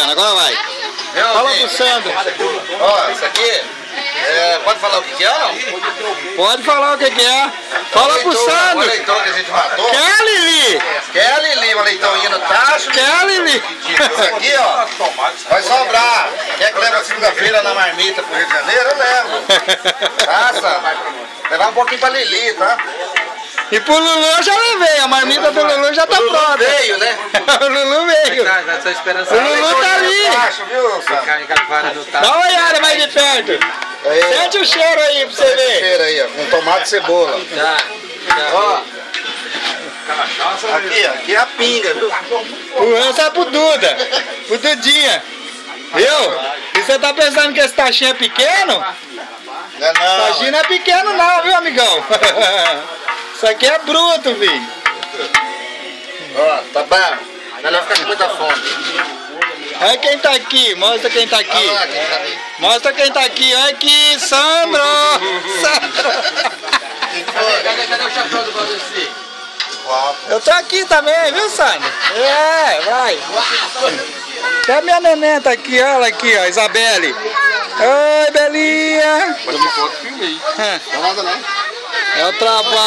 Agora vai. Fala pro Sandro. Ó, isso aqui. Pode falar o que é ou não? Pode falar o que é. Fala pro Sandro. O leitão que a gente matou. Quer, Lili? Quer, Lili? Uma leitãoinha no tacho. Quer, Lili? Isso aqui, ó, vai sobrar. Quer que leve segunda-feira na marmita pro Rio de Janeiro? Eu levo. Tá, Sandro? Levar um pouquinho pra Lili, tá? E pro Lulu eu já levei, a marmita do Lulu já tá pronta. Veio, né? O Lulu veio. Já tô esperando O Lulu tá ali. Tacho, viu, Sandro? Dá uma olhada mais de perto. Sente o cheiro aí pra você ver. Cheiro aí, ó, com tomate e cebola. Ó. Aqui é a pinga, viu? O ranço é pro Duda. Pro Dudinha. Viu? E você tá pensando que esse tachinho é pequeno? Não é não. Tachinho não é pequeno não, viu, amigão? Isso aqui é bruto, filho. Ó, tá bom. Melhor ficar com muita fome. Olha quem tá aqui, mostra quem tá aqui. Olha lá quem tá ali. Mostra quem tá aqui, olha aqui, Sandro! Sandro! Cadê o chapéu do Valdeci? Eu tô aqui também, viu, Sandro? É, vai. Até minha neném tá aqui, olha ela aqui, ó, Isabelle. Oi, Belinha! Mas me foto, filmei. Não é nada não. É o trabalho.